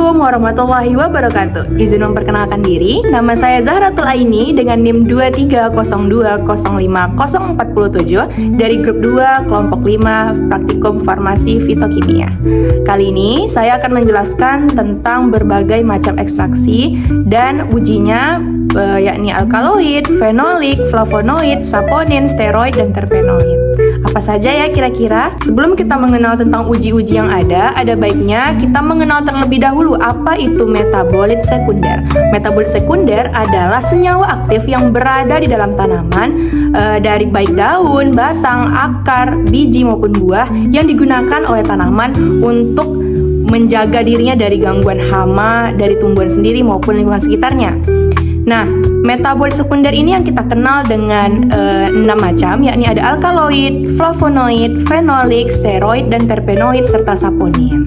Assalamualaikum warahmatullahi wabarakatuh. Izin memperkenalkan diri, nama saya Zahratul Aini dengan NIM 230205047 dari grup 2 kelompok 5 praktikum farmasi fitokimia. Kali ini saya akan menjelaskan tentang berbagai macam ekstraksi dan ujinya, yakni alkaloid, fenolik, flavonoid, saponin, steroid, dan terpenoid. Apa saja ya kira-kira? Sebelum kita mengenal tentang uji-uji yang ada baiknya kita mengenal terlebih dahulu apa itu metabolit sekunder. Metabolit sekunder adalah senyawa aktif yang berada di dalam tanaman, dari baik daun, batang, akar, biji maupun buah yang digunakan oleh tanaman untuk menjaga dirinya dari gangguan hama dari tumbuhan sendiri maupun lingkungan sekitarnya. Nah, metabolit sekunder ini yang kita kenal dengan 6 macam, yakni ada alkaloid, flavonoid, fenolik, steroid, dan terpenoid, serta saponin.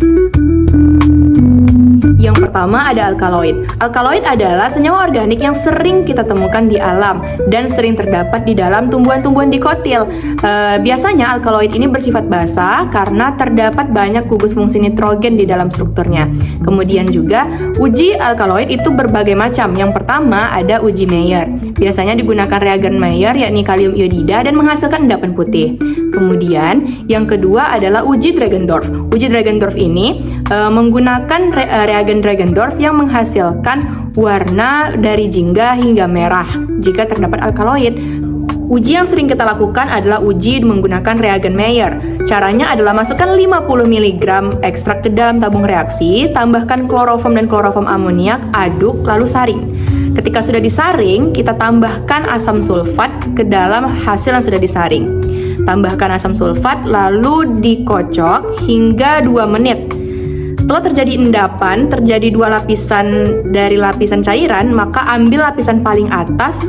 Yang pertama ada alkaloid. Alkaloid adalah senyawa organik yang sering kita temukan di alam dan sering terdapat di dalam tumbuhan-tumbuhan dikotil. Biasanya alkaloid ini bersifat basa karena terdapat banyak gugus fungsi nitrogen di dalam strukturnya. Kemudian juga uji alkaloid itu berbagai macam. Yang pertama ada uji Mayer. Biasanya digunakan reagen Mayer yakni kalium iodida dan menghasilkan endapan putih. Kemudian yang kedua adalah uji Dragendorf. Uji Dragendorf ini menggunakan reagen Dragendorf yang menghasilkan warna dari jingga hingga merah jika terdapat alkaloid. Uji yang sering kita lakukan adalah uji menggunakan reagen Mayer. Caranya adalah masukkan 50 mg ekstrak ke dalam tabung reaksi, tambahkan kloroform dan kloroform amoniak, aduk, lalu saring. Ketika sudah disaring, kita tambahkan asam sulfat ke dalam hasil yang sudah disaring. Tambahkan asam sulfat lalu dikocok hingga 2 menit. Setelah terjadi endapan, terjadi 2 lapisan dari lapisan cairan, maka ambil lapisan paling atas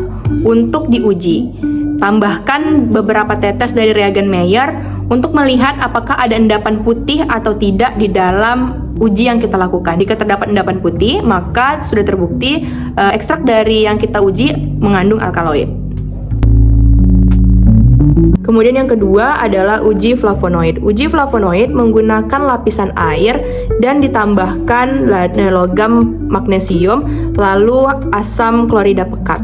untuk diuji. Tambahkan beberapa tetes dari reagen Mayer untuk melihat apakah ada endapan putih atau tidak di dalam uji yang kita lakukan. Jika terdapat endapan putih, maka sudah terbukti ekstrak dari yang kita uji mengandung alkaloid. Kemudian yang kedua adalah uji flavonoid. Uji flavonoid menggunakan lapisan air dan ditambahkan logam magnesium lalu asam klorida pekat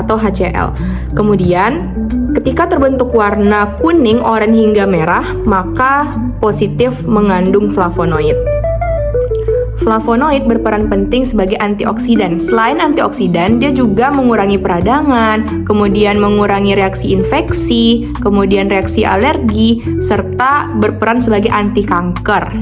atau HCl. Kemudian ketika terbentuk warna kuning, oranye hingga merah, maka positif mengandung flavonoid. Flavonoid berperan penting sebagai antioksidan. Selain antioksidan, dia juga mengurangi peradangan, kemudian mengurangi reaksi infeksi, kemudian reaksi alergi, serta berperan sebagai anti kanker.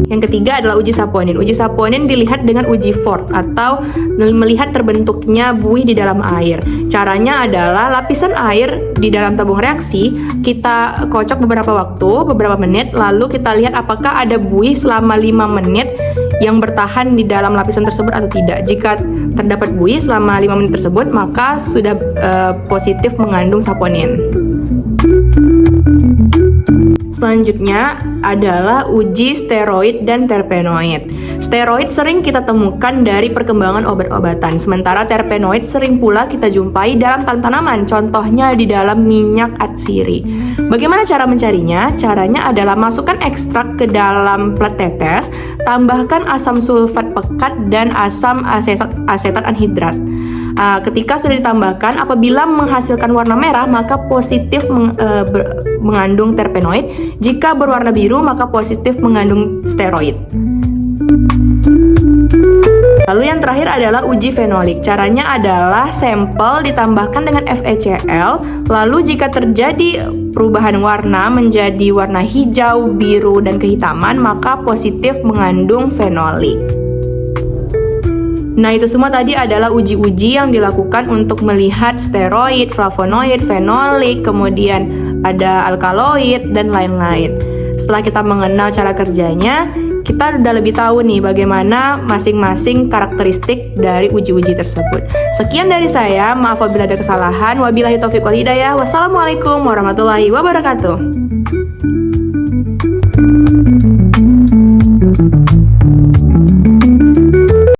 Yang ketiga adalah uji saponin. Uji saponin dilihat dengan uji Ford atau melihat terbentuknya buih di dalam air. Caranya adalah lapisan air di dalam tabung reaksi kita kocok beberapa menit, lalu kita lihat apakah ada buih selama 5 menit yang bertahan di dalam lapisan tersebut atau tidak. Jika terdapat buih selama 5 menit tersebut, maka sudah positif mengandung saponin. Selanjutnya adalah uji steroid dan terpenoid. Steroid sering kita temukan dari perkembangan obat-obatan, sementara terpenoid sering pula kita jumpai dalam tanaman, contohnya di dalam minyak atsiri. Bagaimana cara mencarinya? Caranya adalah masukkan ekstrak ke dalam plat tetes, tambahkan asam sulfat pekat dan asam asetat anhidrat. Ketika sudah ditambahkan, apabila menghasilkan warna merah, maka positif mengandung terpenoid. Jika berwarna biru, maka positif mengandung steroid. Lalu yang terakhir adalah uji fenolik. Caranya adalah sampel ditambahkan dengan FeCl, lalu jika terjadi perubahan warna menjadi warna hijau, biru, dan kehitaman, maka positif mengandung fenolik. Nah, itu semua tadi adalah uji-uji yang dilakukan untuk melihat steroid, flavonoid, fenolik, kemudian ada alkaloid, dan lain-lain. Setelah kita mengenal cara kerjanya, kita udah lebih tahu nih bagaimana masing-masing karakteristik dari uji-uji tersebut. Sekian dari saya, maaf apabila ada kesalahan. Wabillahi taufiq wal hidayah. Wassalamualaikum warahmatullahi wabarakatuh.